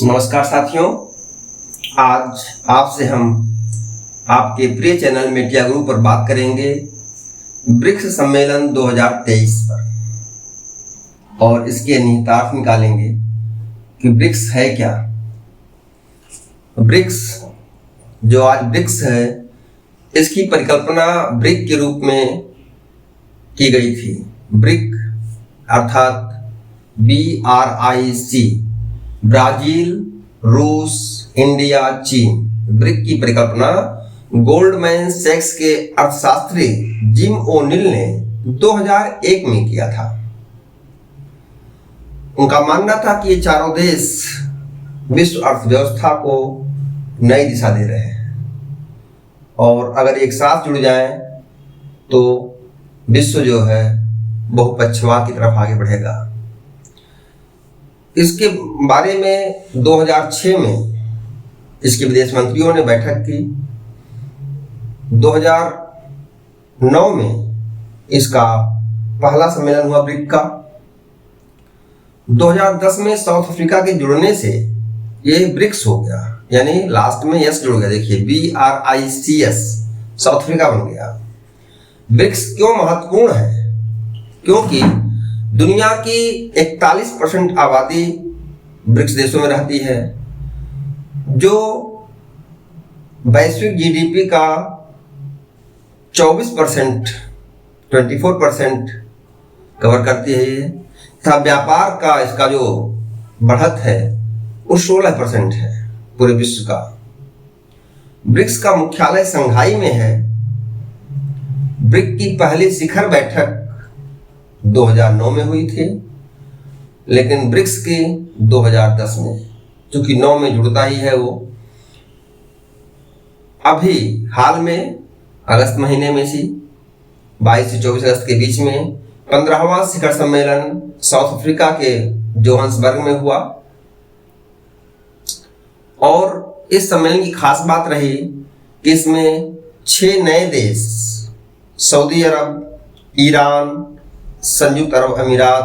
नमस्कार साथियों, आज आपसे हम आपके प्रिय चैनल मीडिया गुरु पर बात करेंगे ब्रिक्स सम्मेलन 2023 पर और इसके निहितार्थ निकालेंगे कि ब्रिक्स है क्या। ब्रिक्स जो आज ब्रिक्स है, इसकी परिकल्पना ब्रिक के रूप में की गई थी। ब्रिक अर्थात BRIC, ब्राजील, रूस, इंडिया, चीन। ब्रिक की परिकल्पना गोल्डमैन सैक्स के अर्थशास्त्री जिम ओनिल ने 2001 में किया था। उनका मानना था कि ये चारों देश विश्व अर्थव्यवस्था को नई दिशा दे रहे हैं और अगर एक साथ जुड़ जाएं तो विश्व जो है बहुपक्षवाद की तरफ आगे बढ़ेगा। इसके बारे में 2006 में इसके विदेश मंत्रियों ने बैठक की। 2009 में इसका पहला सम्मेलन हुआ ब्रिक का। 2010 में साउथ अफ्रीका के जुड़ने से ये ब्रिक्स हो गया, यानी लास्ट में यस जुड़ गया। देखिए BRICS, साउथ अफ्रीका बन गया। ब्रिक्स क्यों महत्वपूर्ण है? क्योंकि दुनिया की 41% आबादी ब्रिक्स देशों में रहती है, जो वैश्विक GDP का 24% कवर करती है ये, तथा व्यापार का इसका जो बढ़त है वो 16% है पूरे विश्व का। ब्रिक्स का मुख्यालय शंघाई में है। ब्रिक की पहली शिखर बैठक 2009 में हुई थी, लेकिन ब्रिक्स की 2010 में, क्योंकि 9 में जुड़ता ही है वो। अभी हाल में अगस्त महीने में सी 22 से 24 अगस्त के बीच में 15वां शिखर सम्मेलन साउथ अफ्रीका के जोहान्सबर्ग में हुआ और इस सम्मेलन की खास बात रही कि इसमें 6 नए देश सऊदी अरब, ईरान, संयुक्त अरब अमीरात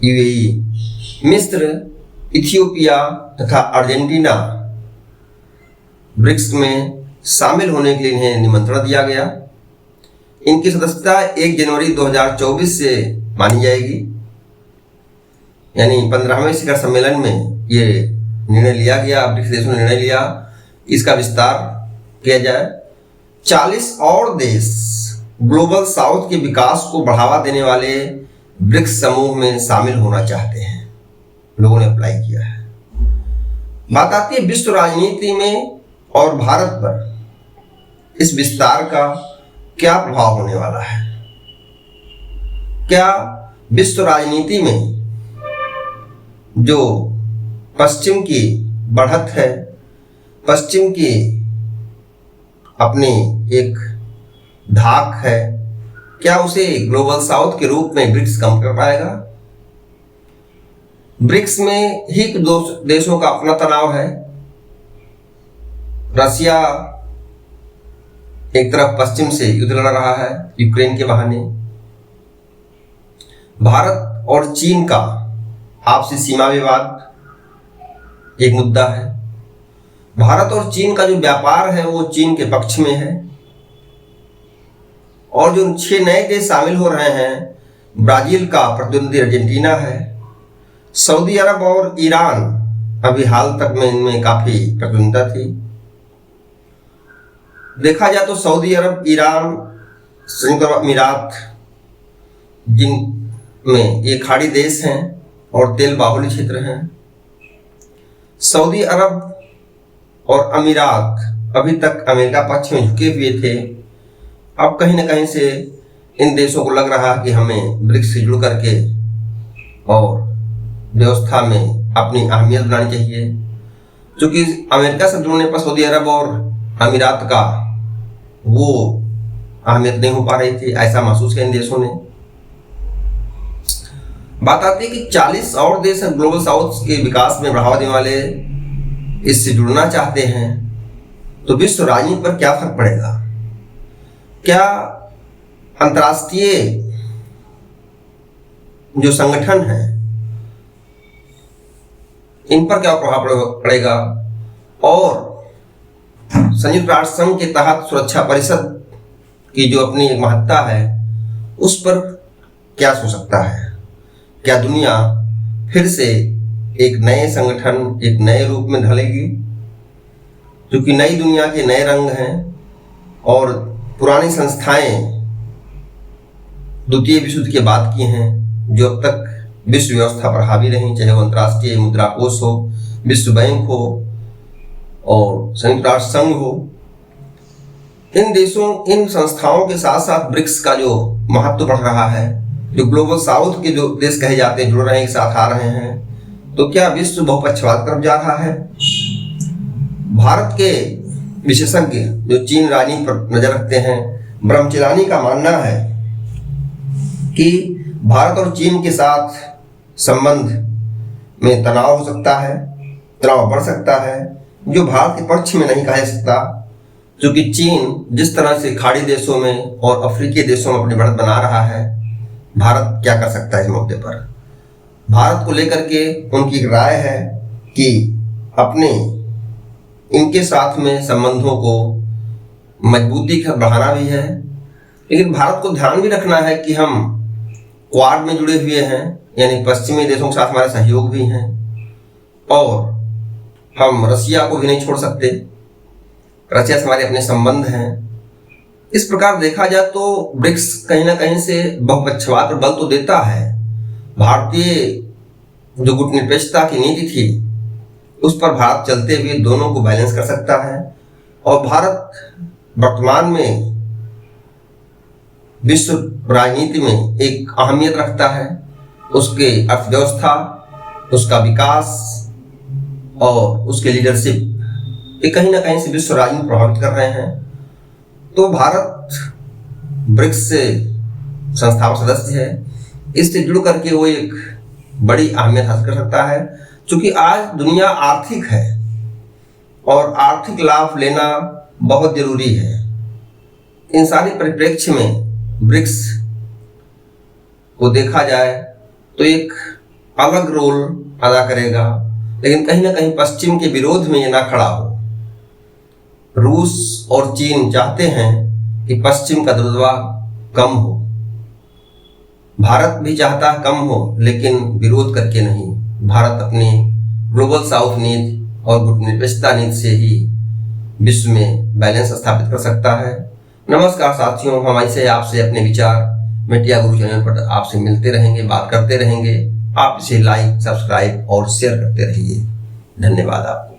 UAE, मिस्र, इथियोपिया तथा अर्जेंटीना ब्रिक्स में शामिल होने के लिए इन्हें निमंत्रण दिया गया। इनकी सदस्यता 1 जनवरी 2024 से मानी जाएगी, यानी 15वें शिखर सम्मेलन में ये निर्णय लिया गया। ब्रिक्स देशों ने निर्णय लिया इसका विस्तार किया जाए। 40 और देश ग्लोबल साउथ के विकास को बढ़ावा देने वाले ब्रिक्स समूह में शामिल होना चाहते हैं। लोगों ने अप्लाई किया है। बात आती है विश्व राजनीति में और भारत पर इस विस्तार का क्या प्रभाव होने वाला है। क्या विश्व राजनीति में जो पश्चिम की बढ़त है, पश्चिम की अपनी एक धाक है, क्या उसे ग्लोबल साउथ के रूप में ब्रिक्स कम कर पाएगा? ब्रिक्स में ही दो देशों का अपना तनाव है। रसिया एक तरफ पश्चिम से युद्ध लड़ रहा है यूक्रेन के बहाने। भारत और चीन का आपसी सीमा विवाद एक मुद्दा है। भारत और चीन का जो व्यापार है वो चीन के पक्ष में है और जो 6 नए देश शामिल हो रहे हैं, ब्राजील का प्रतिद्वंदी अर्जेंटीना है, सऊदी अरब और ईरान अभी हाल तक में इनमें काफी प्रतिद्वंदिता थी। देखा जाए तो सऊदी अरब, ईरान, संयुक्त अरब अमीरात, जिनमें ये खाड़ी देश हैं और तेल बाहुल्य क्षेत्र हैं। सऊदी अरब और अमीरात अभी तक अमेरिका पक्ष में झुके हुए थे। अब कहीं ना कहीं से इन देशों को लग रहा कि हमें ब्रिक्स से जुड़ करके और व्यवस्था में अपनी अहमियत बनानी चाहिए, क्योंकि अमेरिका से जुड़ने पर सऊदी अरब और अमीरात का वो अहमियत नहीं हो पा रही थी, ऐसा महसूस किया इन देशों ने। बात आती है कि 40 और देश ग्लोबल साउथ के विकास में बढ़ावा देने वाले इससे जुड़ना चाहते हैं, तो विश्व राजनीति पर क्या फर्क पड़ेगा? क्या अंतर्राष्ट्रीय जो संगठन है इन पर क्या प्रभाव पड़ेगा, और संयुक्त राष्ट्र संघ के तहत सुरक्षा परिषद की जो अपनी एक महत्ता है उस पर क्या हो सकता है। क्या दुनिया फिर से एक नए संगठन, एक नए रूप में ढलेगी, क्योंकि नई दुनिया के नए रंग हैं और पुरानी संस्थाएं द्वितीय विश्व युद्ध के बाद की हैं जो अब तक विश्व व्यवस्था पर हावी रही, चाहे वो अंतर्राष्ट्रीय मुद्रा कोष हो, विश्व बैंक हो और संयुक्त राष्ट्र संघ हो। इन देशों, इन संस्थाओं के साथ साथ ब्रिक्स का जो महत्व बढ़ रहा है, जो ग्लोबल साउथ के जो देश कहे जाते हैं जुड़ रहे हैं, एक साथ आ रहे हैं, तो क्या विश्व बहुपक्षवाद तरफ जा रहा है। भारत के विशेषज्ञ जो चीन राजनीति पर नजर रखते हैं, ब्रह्मचिलानी का मानना है कि भारत और चीन के साथ संबंध में तनाव हो सकता है, तनाव बढ़ सकता है, जो भारत के पक्ष में नहीं कहा जा सकता, क्योंकि चीन जिस तरह से खाड़ी देशों में और अफ्रीकी देशों में अपनी बढ़त बना रहा है, भारत क्या कर सकता है इस मुद्दे पर। भारत को लेकर के उनकी राय है कि अपने इनके साथ में संबंधों को मजबूती का बढ़ाना भी है, लेकिन भारत को ध्यान भी रखना है कि हम क्वाड में जुड़े हुए हैं, यानी पश्चिमी देशों के साथ हमारे सहयोग भी हैं, और हम रसिया को भी नहीं छोड़ सकते, रसिया से हमारे अपने संबंध हैं। इस प्रकार देखा जाए तो ब्रिक्स कहीं ना कहीं से बहुपक्षवाद पर बल तो देता है। भारतीय जो गुटनिरपेक्षता की नीति थी उस पर भारत चलते हुए दोनों को बैलेंस कर सकता है, और भारत वर्तमान में विश्व राजनीति में एक अहमियत रखता है। उसके अर्थव्यवस्था, उसका विकास और उसके लीडरशिप ये कहीं ना कहीं से विश्व राजनीति प्रभावित कर रहे हैं। तो भारत ब्रिक्स से संस्थापक सदस्य है, इससे जुड़ करके वो एक बड़ी अहमियत हासिल कर सकता है, क्योंकि आज दुनिया आर्थिक है और आर्थिक लाभ लेना बहुत जरूरी है। इन सारे परिप्रेक्ष्य में ब्रिक्स को देखा जाए तो एक अलग रोल अदा करेगा, लेकिन कहीं ना कहीं पश्चिम के विरोध में ये ना खड़ा हो। रूस और चीन चाहते हैं कि पश्चिम का दबदबा कम हो, भारत भी चाहता है कम हो, लेकिन विरोध करके नहीं। भारत अपनी ग्लोबल साउथ नीति और गुटनिरपेक्षता नीति से ही विश्व में बैलेंस स्थापित कर सकता है। नमस्कार साथियों, हम ऐसे आपसे अपने विचार मीडिया गुरु चैनल पर आपसे मिलते रहेंगे, बात करते रहेंगे। आप इसे लाइक, सब्सक्राइब और शेयर करते रहिए। धन्यवाद आपको।